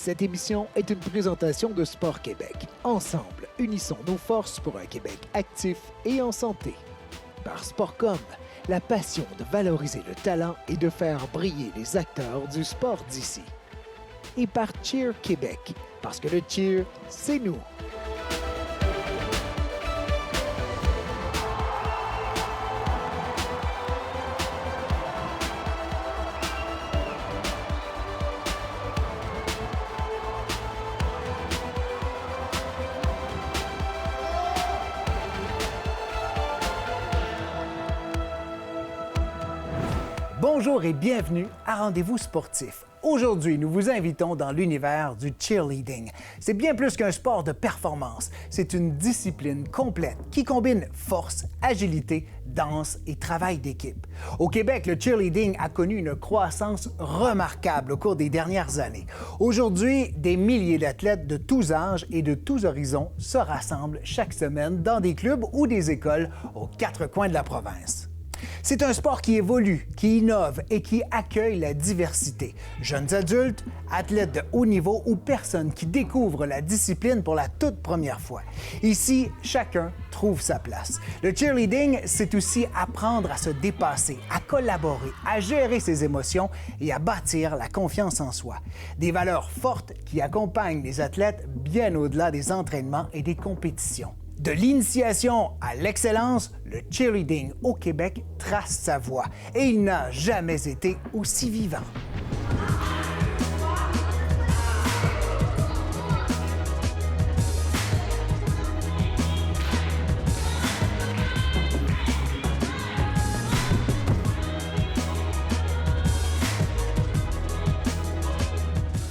Cette émission est une présentation de Sport Québec. Ensemble, unissons nos forces pour un Québec actif et en santé. Par Sportcom, la passion de valoriser le talent et de faire briller les acteurs du sport d'ici. Et par Cheer Québec, parce que le cheer, c'est nous. Bonjour et bienvenue à Rendez-vous sportif. Aujourd'hui, nous vous invitons dans l'univers du cheerleading. C'est bien plus qu'un sport de performance. C'est une discipline complète qui combine force, agilité, danse et travail d'équipe. Au Québec, le cheerleading a connu une croissance remarquable au cours des dernières années. Aujourd'hui, des milliers d'athlètes de tous âges et de tous horizons se rassemblent chaque semaine dans des clubs ou des écoles aux quatre coins de la province. C'est un sport qui évolue, qui innove et qui accueille la diversité. Jeunes adultes, athlètes de haut niveau ou personnes qui découvrent la discipline pour la toute première fois. Ici, chacun trouve sa place. Le cheerleading, c'est aussi apprendre à se dépasser, à collaborer, à gérer ses émotions et à bâtir la confiance en soi. Des valeurs fortes qui accompagnent les athlètes bien au-delà des entraînements et des compétitions. De l'initiation à l'excellence, le cheerleading au Québec trace sa voie et il n'a jamais été aussi vivant.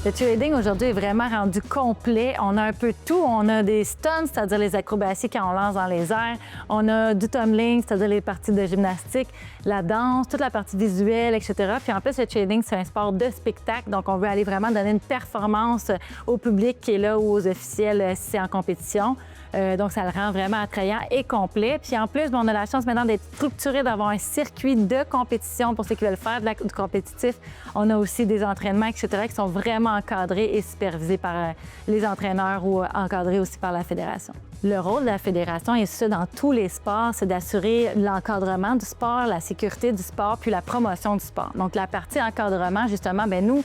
Le cheerleading aujourd'hui est vraiment rendu complet. On a un peu de tout. On a des stunts, c'est-à-dire les acrobaties quand on lance dans les airs. On a du tumbling, c'est-à-dire les parties de gymnastique, la danse, toute la partie visuelle, etc. Puis en plus, le cheerleading, c'est un sport de spectacle. Donc, on veut aller vraiment donner une performance au public qui est là ou aux officiels si c'est en compétition. Donc, ça le rend vraiment attrayant et complet. Puis en plus, on a la chance maintenant d'être structuré, d'avoir un circuit de compétition pour ceux qui veulent faire du compétitif. On a aussi des entraînements, etc., qui sont vraiment encadrés et supervisés par les entraîneurs ou encadrés aussi par la fédération. Le rôle de la fédération, et ça dans tous les sports, c'est d'assurer l'encadrement du sport, la sécurité du sport, puis la promotion du sport. Donc, la partie encadrement, justement, bien nous,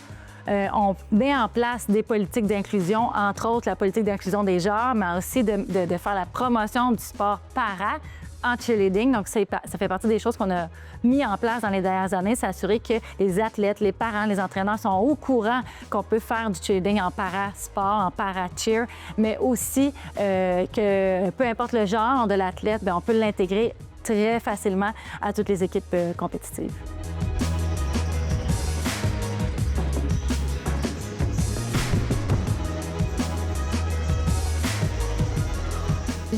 on met en place des politiques d'inclusion, entre autres la politique d'inclusion des genres, mais aussi de faire la promotion du sport para en cheerleading. Donc, ça fait partie des choses qu'on a mis en place dans les dernières années, s'assurer que les athlètes, les parents, les entraîneurs sont au courant qu'on peut faire du cheerleading en para-sport, en para-cheer, mais aussi que peu importe le genre de l'athlète, bien, on peut l'intégrer très facilement à toutes les équipes compétitives.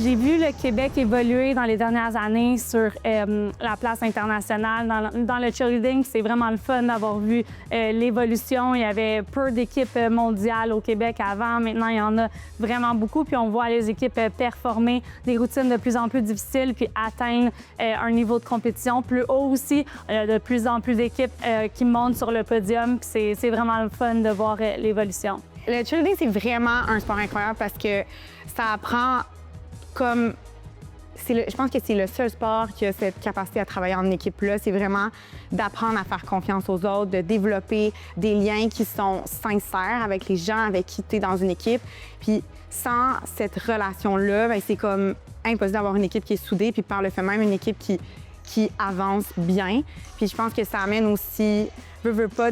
J'ai vu le Québec évoluer dans les dernières années sur la place internationale. Dans le cheerleading, c'est vraiment le fun d'avoir vu l'évolution. Il y avait peu d'équipes mondiales au Québec avant. Maintenant, il y en a vraiment beaucoup. Puis on voit les équipes performer des routines de plus en plus difficiles puis atteindre un niveau de compétition plus haut aussi. De plus en plus d'équipes qui montent sur le podium. Puis c'est vraiment le fun de voir l'évolution. Le cheerleading, c'est vraiment un sport incroyable parce que ça apprend comme... je pense que c'est le seul sport qui a cette capacité à travailler en équipe-là. C'est vraiment d'apprendre à faire confiance aux autres, de développer des liens qui sont sincères avec les gens avec qui tu es dans une équipe. Puis sans cette relation-là, bien, c'est comme impossible d'avoir une équipe qui est soudée, puis par le fait même, une équipe qui avance bien. Puis je pense que ça amène aussi, veux pas,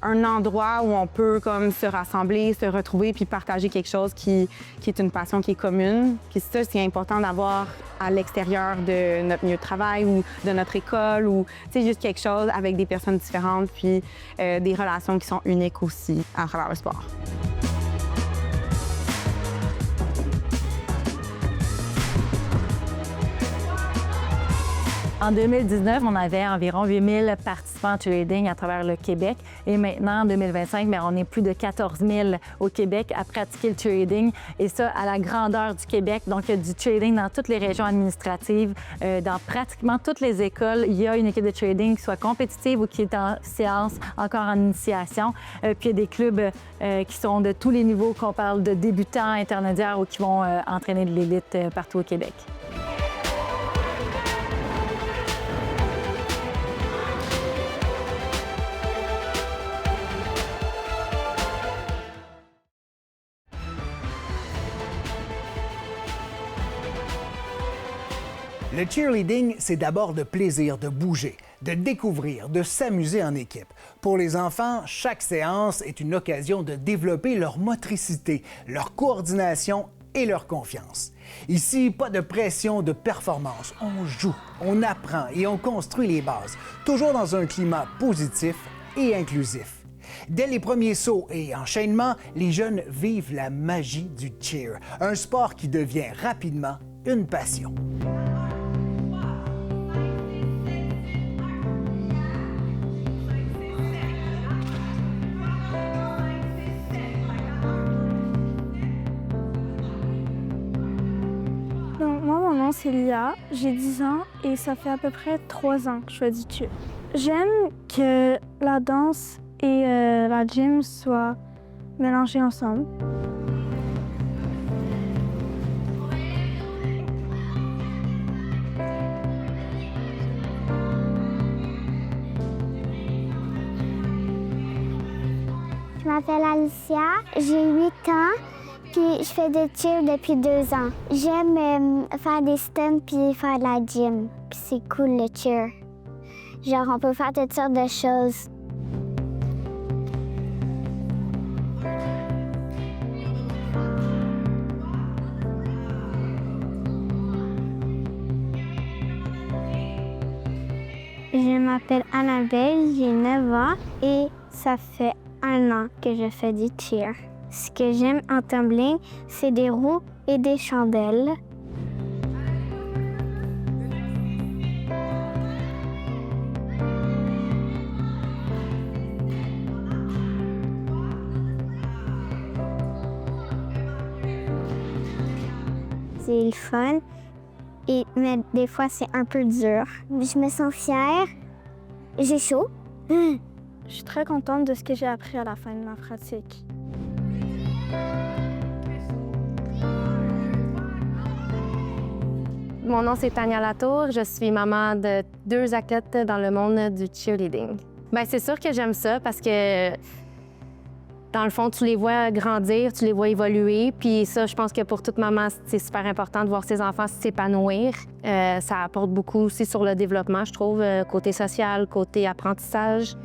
un endroit où on peut comme se rassembler, se retrouver puis partager quelque chose qui est une passion qui est commune. Puis ça, c'est important d'avoir à l'extérieur de notre milieu de travail ou de notre école ou juste quelque chose avec des personnes différentes puis des relations qui sont uniques aussi à travers le sport. En 2019, on avait environ 8000 participants au cheerleading à travers le Québec. Et maintenant, en 2025, bien, on est plus de 14 000 au Québec à pratiquer le cheerleading. Et ça, à la grandeur du Québec. Donc, il y a du cheerleading dans toutes les régions administratives, dans pratiquement toutes les écoles. Il y a une équipe de cheerleading qui soit compétitive ou qui est en séance, encore en initiation. Puis, il y a des clubs qui sont de tous les niveaux, qu'on parle de débutants, intermédiaires ou qui vont entraîner de l'élite partout au Québec. Le cheerleading, c'est d'abord le plaisir de bouger, de découvrir, de s'amuser en équipe. Pour les enfants, chaque séance est une occasion de développer leur motricité, leur coordination et leur confiance. Ici, pas de pression de performance. On joue, on apprend et on construit les bases, toujours dans un climat positif et inclusif. Dès les premiers sauts et enchaînements, les jeunes vivent la magie du cheer, un sport qui devient rapidement une passion. Mon nom c'est Lia, j'ai 10 ans et ça fait à peu près 3 ans que je fais du cheer. J'aime que la danse et la gym soient mélangées ensemble. Je m'appelle Alicia, j'ai 8 ans. Puis je fais du cheer depuis 2 ans. J'aime faire des stunts puis faire de la gym. Puis c'est cool le cheer. Genre on peut faire toutes sortes de choses. Je m'appelle Annabelle, j'ai 9 ans et ça fait 1 an que je fais du cheer. Ce que j'aime en tumbling, c'est des roues et des chandelles. C'est le fun, mais des fois c'est un peu dur. Je me sens fière, j'ai chaud. Je suis très contente de ce que j'ai appris à la fin de ma pratique. Mon nom, c'est Tania Latour. Je suis maman de 2 athlètes dans le monde du cheerleading. Bien, c'est sûr que j'aime ça parce que, dans le fond, tu les vois grandir, tu les vois évoluer. Puis ça, je pense que pour toute maman, c'est super important de voir ses enfants s'épanouir. Ça apporte beaucoup aussi sur le développement, je trouve, côté social, côté apprentissage.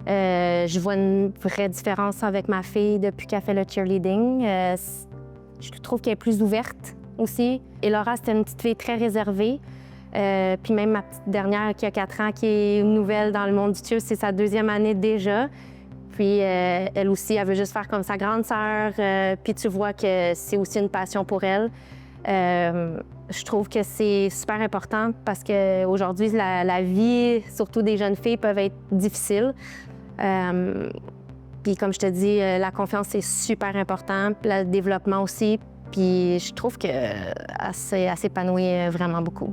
Je vois une vraie différence avec ma fille depuis qu'elle fait le cheerleading. Je trouve qu'elle est plus ouverte aussi. Et Laura, c'était une petite fille très réservée. Puis même ma petite dernière qui a 4 ans, qui est nouvelle dans le monde du cheer, c'est sa 2e année déjà. Puis elle aussi, elle veut juste faire comme sa grande sœur. Puis tu vois que c'est aussi une passion pour elle. Je trouve que c'est super important parce qu'aujourd'hui, la vie, surtout des jeunes filles, peuvent être difficiles. Puis comme je te dis, la confiance, c'est super important. Le développement aussi. Puis je trouve qu'elle s'épanouit vraiment beaucoup.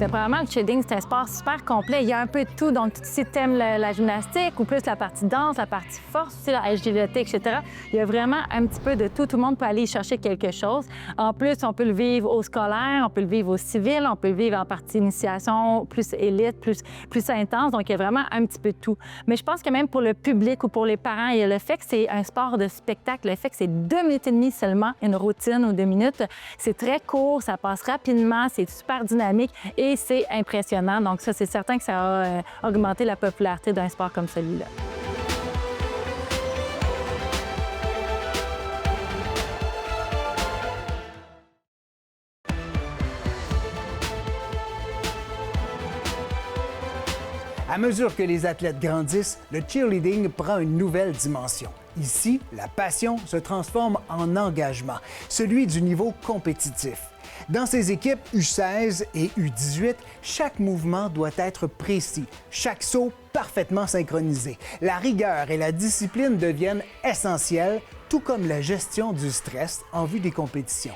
Premièrement, le cheerleading, c'est un sport super complet. Il y a un peu de tout. Donc, si tu aimes la gymnastique ou plus la partie danse, la partie force, aussi, la agilité, etc., il y a vraiment un petit peu de tout. Tout le monde peut aller chercher quelque chose. En plus, on peut le vivre au scolaire, on peut le vivre au civil, on peut le vivre en partie initiation, plus élite, plus intense. Donc, il y a vraiment un petit peu de tout. Mais je pense que même pour le public ou pour les parents, il y a le fait que c'est un sport de spectacle, le fait que c'est 2 minutes et demie seulement, une routine ou 2 minutes. C'est très court, ça passe rapidement, c'est super dynamique et c'est impressionnant. Donc ça, c'est certain que ça a augmenté la popularité d'un sport comme celui-là. À mesure que les athlètes grandissent, le cheerleading prend une nouvelle dimension. Ici, la passion se transforme en engagement, celui du niveau compétitif. Dans ces équipes U16 et U18, chaque mouvement doit être précis, chaque saut parfaitement synchronisé. La rigueur et la discipline deviennent essentielles, tout comme la gestion du stress en vue des compétitions.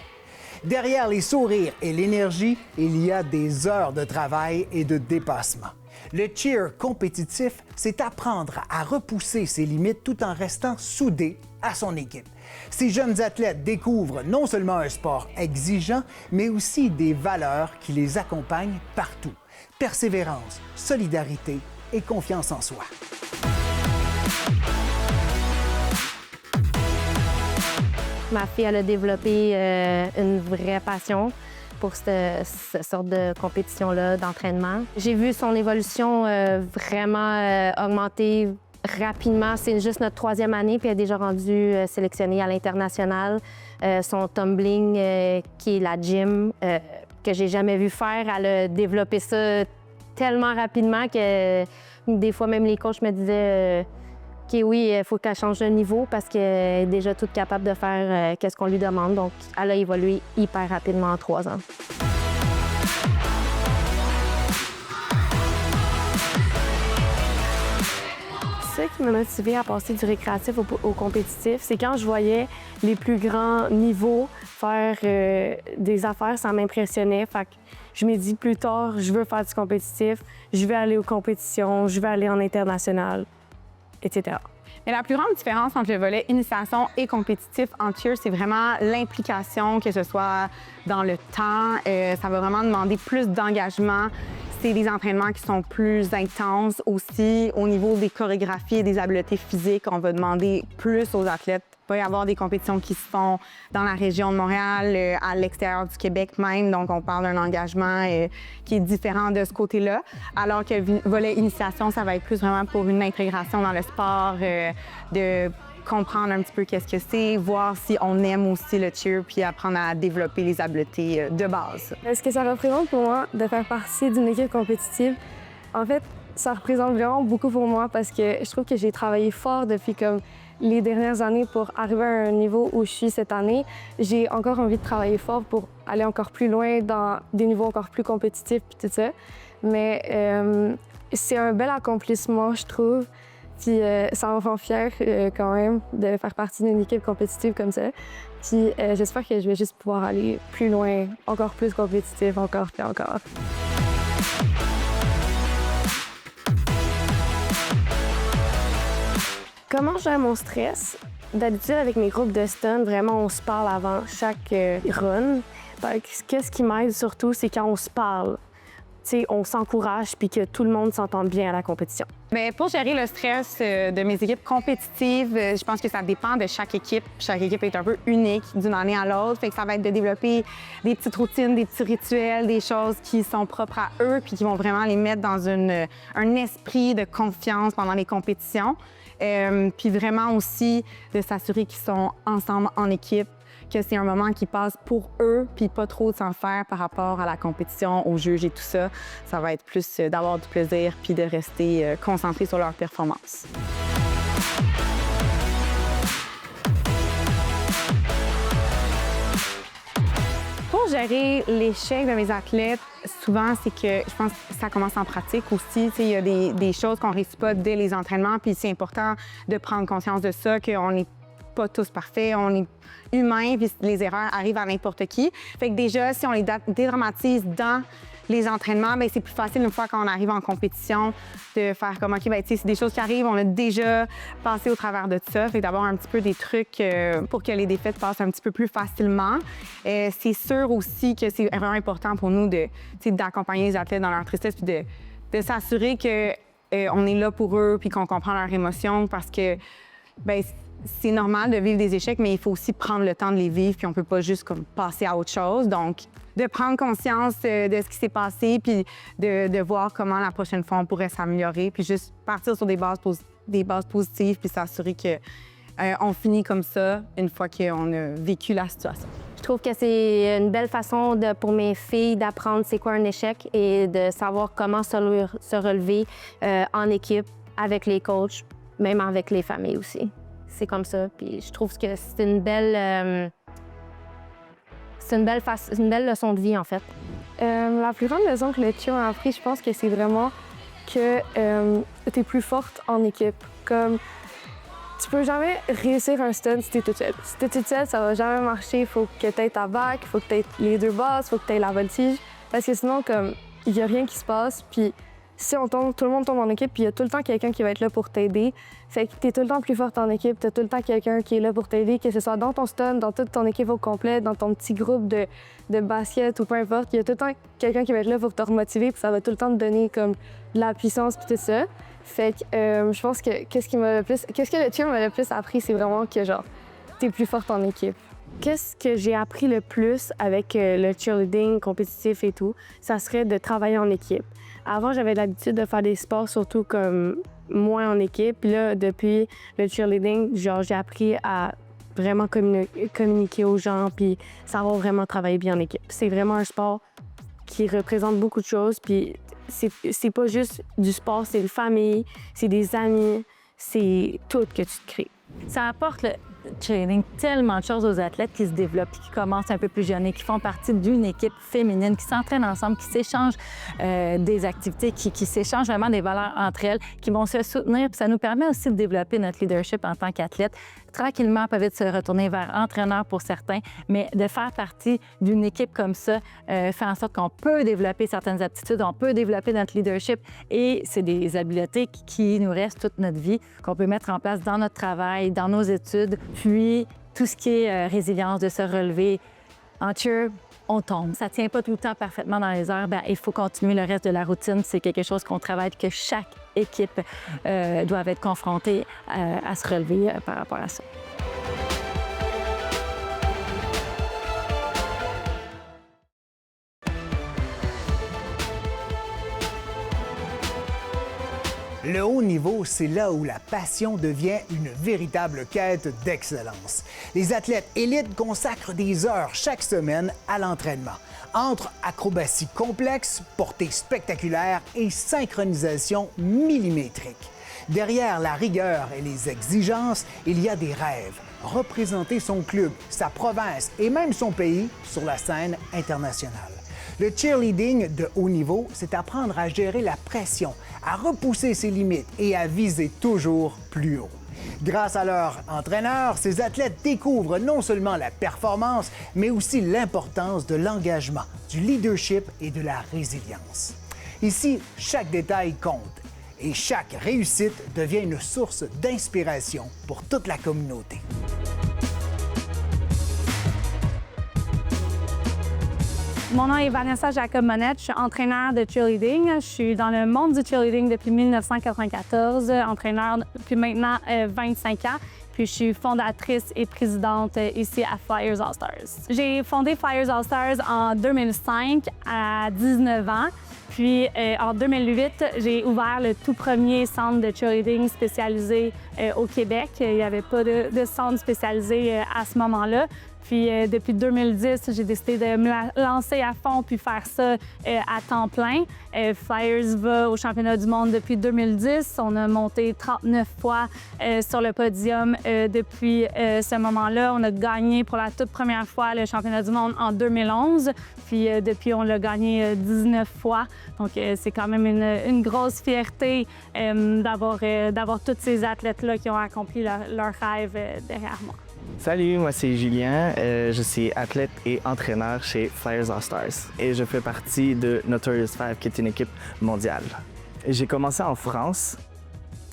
Derrière les sourires et l'énergie, il y a des heures de travail et de dépassement. Le cheer compétitif, c'est apprendre à repousser ses limites tout en restant soudé à son équipe. Ces jeunes athlètes découvrent non seulement un sport exigeant, mais aussi des valeurs qui les accompagnent partout. Persévérance, solidarité et confiance en soi. Ma fille, elle a développé une vraie passion pour cette sorte de compétition-là, d'entraînement. J'ai vu son évolution vraiment augmenter rapidement. C'est juste notre 3e année, puis elle est déjà rendue sélectionnée à l'international. Son tumbling, qui est la gym, que j'ai jamais vu faire, elle a développé ça tellement rapidement que des fois, même les coachs me disaient OK, oui, il faut qu'elle change de niveau parce qu'elle est déjà toute capable de faire qu'est-ce qu'on lui demande. Donc, elle a évolué hyper rapidement en 3 ans. Ce qui m'a motivée à passer du récréatif au compétitif, c'est quand je voyais les plus grands niveaux faire des affaires, ça m'impressionnait. Fait que je me dis plus tard, je veux faire du compétitif, je vais aller aux compétitions, je vais aller en international, etc. Mais la plus grande différence entre le volet initiation et compétitif en cheer, c'est vraiment l'implication, que ce soit dans le temps. Ça va vraiment demander plus d'engagement. C'est des entraînements qui sont plus intenses aussi. Au niveau des chorégraphies et des habiletés physiques, on va demander plus aux athlètes. Il va y avoir des compétitions qui se font dans la région de Montréal, à l'extérieur du Québec même. Donc, on parle d'un engagement qui est différent de ce côté-là. Alors que le volet initiation, ça va être plus vraiment pour une intégration dans le sport, de comprendre un petit peu qu'est-ce que c'est, voir si on aime aussi le cheer, puis apprendre à développer les habiletés de base. Ce que ça représente pour moi de faire partie d'une équipe compétitive, en fait, ça représente vraiment beaucoup pour moi parce que je trouve que j'ai travaillé fort depuis comme les dernières années pour arriver à un niveau où je suis cette année. J'ai encore envie de travailler fort pour aller encore plus loin dans des niveaux encore plus compétitifs puis tout ça. Mais c'est un bel accomplissement, je trouve. Puis ça me rend fière quand même de faire partie d'une équipe compétitive comme ça. Puis j'espère que je vais juste pouvoir aller plus loin, encore plus compétitif, encore puis encore. Comment je gère mon stress? D'habitude, avec mes groupes de stun, vraiment, on se parle avant chaque run. Qu'est-ce qui m'aide surtout, c'est quand on se parle. T'sais, on s'encourage puis que tout le monde s'entende bien à la compétition. Bien, pour gérer le stress de mes équipes compétitives, je pense que ça dépend de chaque équipe. Chaque équipe est un peu unique d'une année à l'autre. Fait que ça va être de développer des petites routines, des petits rituels, des choses qui sont propres à eux puis qui vont vraiment les mettre dans un esprit de confiance pendant les compétitions. Puis vraiment aussi de s'assurer qu'ils sont ensemble en équipe, que c'est un moment qui passe pour eux, puis pas trop de s'en faire par rapport à la compétition, aux juges et tout ça. Ça va être plus d'avoir du plaisir puis de rester concentrés sur leur performance. Pour gérer l'échec de mes athlètes, souvent, c'est que je pense que ça commence en pratique aussi. Il y a des choses qu'on ne réussit pas dès les entraînements, puis c'est important de prendre conscience de ça, qu'on n'est pas tous parfaits, on est humains, puis les erreurs arrivent à n'importe qui. Fait que déjà, si on les dédramatise dans les entraînements, bien, c'est plus facile une fois qu'on arrive en compétition de faire comme, OK, bien, c'est des choses qui arrivent, on a déjà passé au travers de ça. Fait d'avoir un petit peu des trucs pour que les défaites passent un petit peu plus facilement. C'est sûr aussi que c'est vraiment important pour nous d'accompagner les athlètes dans leur tristesse puis de s'assurer qu'on est là pour eux puis qu'on comprend leurs émotions parce que, bien, c'est normal de vivre des échecs, mais il faut aussi prendre le temps de les vivre, puis on peut pas juste comme passer à autre chose. Donc, de prendre conscience de ce qui s'est passé, puis de voir comment la prochaine fois on pourrait s'améliorer, puis juste partir sur des bases positives, puis s'assurer qu'on finit comme ça une fois qu'on a vécu la situation. trouve que c'est une belle façon pour mes filles d'apprendre c'est quoi un échec et de savoir comment se relever en équipe avec les coachs, même avec les familles aussi. C'est comme ça. Puis je trouve que c'est une belle leçon de vie, en fait. La plus grande leçon que le cheer a appris, je pense que c'est vraiment que tu es plus forte en équipe. Comme tu peux jamais réussir un stunt si t'es toute seule. Si t'es toute seule, ça va jamais marcher. Il faut que t'aies ta back, il faut que t'aies les deux bases, il faut que t'aies la voltige. Parce que sinon, comme, il y a rien qui se passe. Puis si on tombe, tout le monde tombe en équipe, puis il y a tout le temps quelqu'un qui va être là pour t'aider. Fait que t'es tout le temps plus forte en équipe, t'as tout le temps quelqu'un qui est là pour t'aider, que ce soit dans ton stunt, dans toute ton équipe au complet, dans ton petit groupe de basket ou peu importe. Il y a tout le temps quelqu'un qui va être là pour te remotiver, puis ça va tout le temps te donner comme de la puissance puis tout ça. Fait que je pense que qu'est-ce que le cheer m'a le plus appris, c'est vraiment que genre t'es plus forte en équipe. Qu'est-ce que j'ai appris le plus avec le cheerleading compétitif et tout, ça serait de travailler en équipe. Avant, j'avais l'habitude de faire des sports surtout comme moins en équipe. Puis là, depuis le cheerleading, genre j'ai appris à vraiment communiquer aux gens puis savoir vraiment travailler bien en équipe. C'est vraiment un sport qui représente beaucoup de choses. Puis c'est pas juste du sport, c'est une famille, c'est des amis, c'est tout que tu te crées. Ça apporte le cheerleading tellement de choses aux athlètes qui se développent, qui commencent un peu plus jeunes et qui font partie d'une équipe féminine, qui s'entraînent ensemble, qui s'échangent des activités, qui s'échangent vraiment des valeurs entre elles, qui vont se soutenir. Puis ça nous permet aussi de développer notre leadership en tant qu'athlète. Tranquillement, peuvent vite se retourner vers entraîneur pour certains, mais de faire partie d'une équipe comme ça fait en sorte qu'on peut développer certaines aptitudes, on peut développer notre leadership et c'est des habiletés qui nous restent toute notre vie, qu'on peut mettre en place dans notre travail, dans nos études, puis tout ce qui est résilience, de se relever. En cheer, on tombe. Ça ne tient pas tout le temps parfaitement dans les heures. Bien, il faut continuer le reste de la routine. C'est quelque chose qu'on travaille, que chaque équipe doit être confrontée à se relever par rapport à ça. Le haut niveau, c'est là où la passion devient une véritable quête d'excellence. Les athlètes élites consacrent des heures chaque semaine à l'entraînement. Entre acrobatie complexe, portée spectaculaire et synchronisation millimétrique. Derrière la rigueur et les exigences, il y a des rêves. Représenter son club, sa province et même son pays sur la scène internationale. Le cheerleading de haut niveau, c'est apprendre à gérer la pression, à repousser ses limites et à viser toujours plus haut. Grâce à leur entraîneur, ces athlètes découvrent non seulement la performance, mais aussi l'importance de l'engagement, du leadership et de la résilience. Ici, chaque détail compte et chaque réussite devient une source d'inspiration pour toute la communauté. Mon nom est Vanessa Jacob-Monette, je suis entraîneur de cheerleading. Je suis dans le monde du cheerleading depuis 1994, entraîneur depuis maintenant 25 ans. Puis je suis fondatrice et présidente ici à Flyers All-Stars. J'ai fondé Flyers All-Stars en 2005 à 19 ans. Puis en 2008, j'ai ouvert le tout premier centre de cheerleading spécialisé au Québec. Il n'y avait pas de centre spécialisé à ce moment-là. Puis depuis 2010, j'ai décidé de me lancer à fond puis faire ça à temps plein. Flyers va au championnat du monde depuis 2010. On a monté 39 fois sur le podium depuis ce moment-là. On a gagné pour la toute première fois le championnat du monde en 2011. Puis depuis, on l'a gagné 19 fois. Donc c'est quand même une grosse fierté d'avoir tous ces athlètes-là qui ont accompli leur rêve derrière moi. Salut, moi c'est Julien. Je suis athlète et entraîneur chez Flyers All-Stars et je fais partie de Notorious 5, qui est une équipe mondiale. J'ai commencé en France.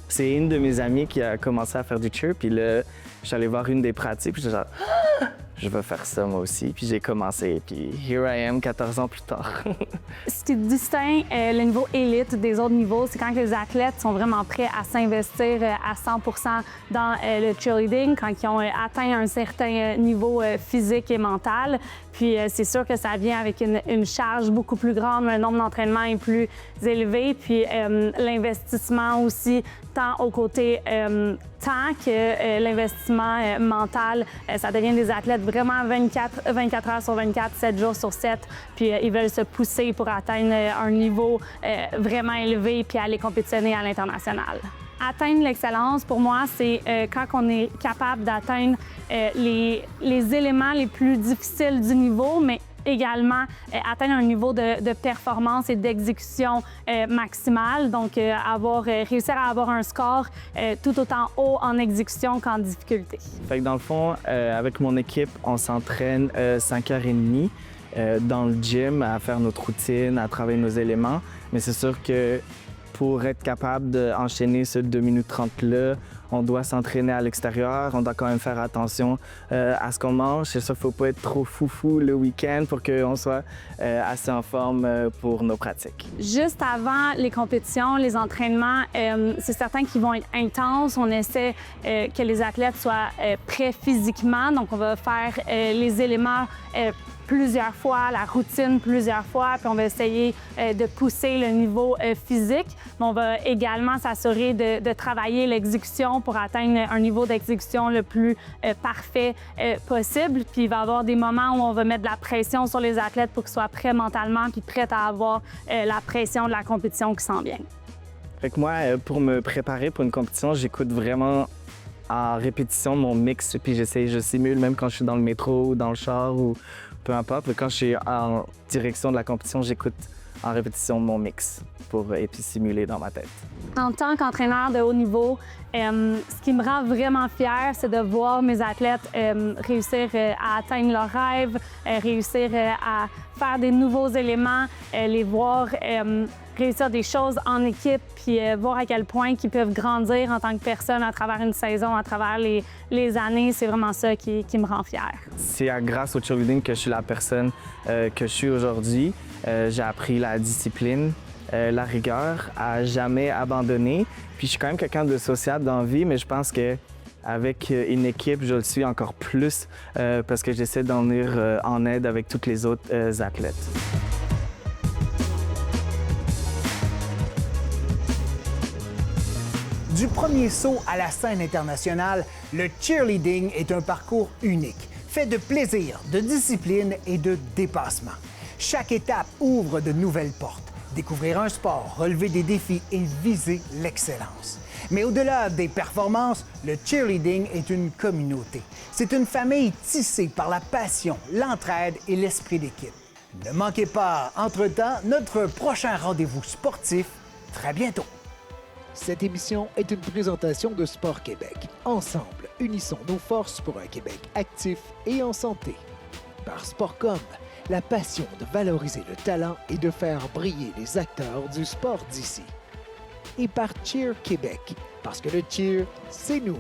C'est une de mes amies qui a commencé à faire du cheer, puis là, je suis allé voir une des pratiques, puis j'étais genre « Ah! Je veux faire ça moi aussi », puis j'ai commencé, puis here I am 14 ans plus tard. Ce qui distingue le niveau élite des autres niveaux, c'est quand les athlètes sont vraiment prêts à s'investir à 100% dans le cheerleading, quand ils ont atteint un certain niveau physique et mental. Puis c'est sûr que ça vient avec une charge beaucoup plus grande, le nombre d'entraînements est plus élevé, puis l'investissement aussi, tant au côté temps que l'investissement mental. Ça devient des athlètes vraiment 24 heures sur 24, 7 jours sur 7. Puis ils veulent se pousser pour atteindre un niveau vraiment élevé puis aller compétitionner à l'international. Atteindre l'excellence, pour moi, c'est quand on est capable d'atteindre les éléments les plus difficiles du niveau, mais également atteindre un niveau de performance et d'exécution maximale. Donc, réussir à avoir un score tout autant haut en exécution qu'en difficulté. Fait que dans le fond, avec mon équipe, on s'entraîne 5h30 dans le gym à faire notre routine, à travailler nos éléments. Mais c'est sûr que pour être capable d'enchaîner ce 2 minutes 30-là, on doit s'entraîner à l'extérieur, on doit quand même faire attention à ce qu'on mange. C'est sûr qu'il ne faut pas être trop foufou le week-end pour qu'on soit assez en forme pour nos pratiques. Juste avant les compétitions, les entraînements, c'est certain qu'ils vont être intenses. On essaie que les athlètes soient prêts physiquement. Donc, on va faire les éléments plusieurs fois, la routine plusieurs fois, puis on va essayer de pousser le niveau physique. Mais on va également s'assurer de travailler l'exécution pour atteindre un niveau d'exécution le plus parfait possible. Puis il va y avoir des moments où on va mettre de la pression sur les athlètes pour qu'ils soient prêts mentalement puis prêts à avoir la pression de la compétition qui s'en vient. Fait que moi, pour me préparer pour une compétition, j'écoute vraiment en répétition mon mix, puis je simule même quand je suis dans le métro ou dans le char ou peu importe. Quand je suis en direction de la compétition, j'écoute en répétition mon mix et puis simuler dans ma tête. En tant qu'entraîneur de haut niveau, ce qui me rend vraiment fière, c'est de voir mes athlètes réussir à atteindre leurs rêves, réussir à faire des nouveaux éléments, les voir réussir des choses en équipe, puis voir à quel point ils peuvent grandir en tant que personne à travers une saison, à travers les années. C'est vraiment ça qui me rend fière. C'est grâce au cheerleading que je suis la personne que je suis aujourd'hui. J'ai appris la discipline, la rigueur, à jamais abandonner. Puis je suis quand même quelqu'un de sociable dans la vie, mais je pense qu'avec une équipe, je le suis encore plus parce que j'essaie d'en venir en aide avec tous les autres athlètes. Du premier saut à la scène internationale, le cheerleading est un parcours unique, fait de plaisir, de discipline et de dépassement. Chaque étape ouvre de nouvelles portes. Découvrir un sport, relever des défis et viser l'excellence. Mais au-delà des performances, le cheerleading est une communauté. C'est une famille tissée par la passion, l'entraide et l'esprit d'équipe. Ne manquez pas, entre-temps, notre prochain rendez-vous sportif très bientôt. Cette émission est une présentation de Sport Québec. Ensemble, unissons nos forces pour un Québec actif et en santé. Par Sportcom, la passion de valoriser le talent et de faire briller les acteurs du sport d'ici. Et par Cheer Québec, parce que le cheer, c'est nous.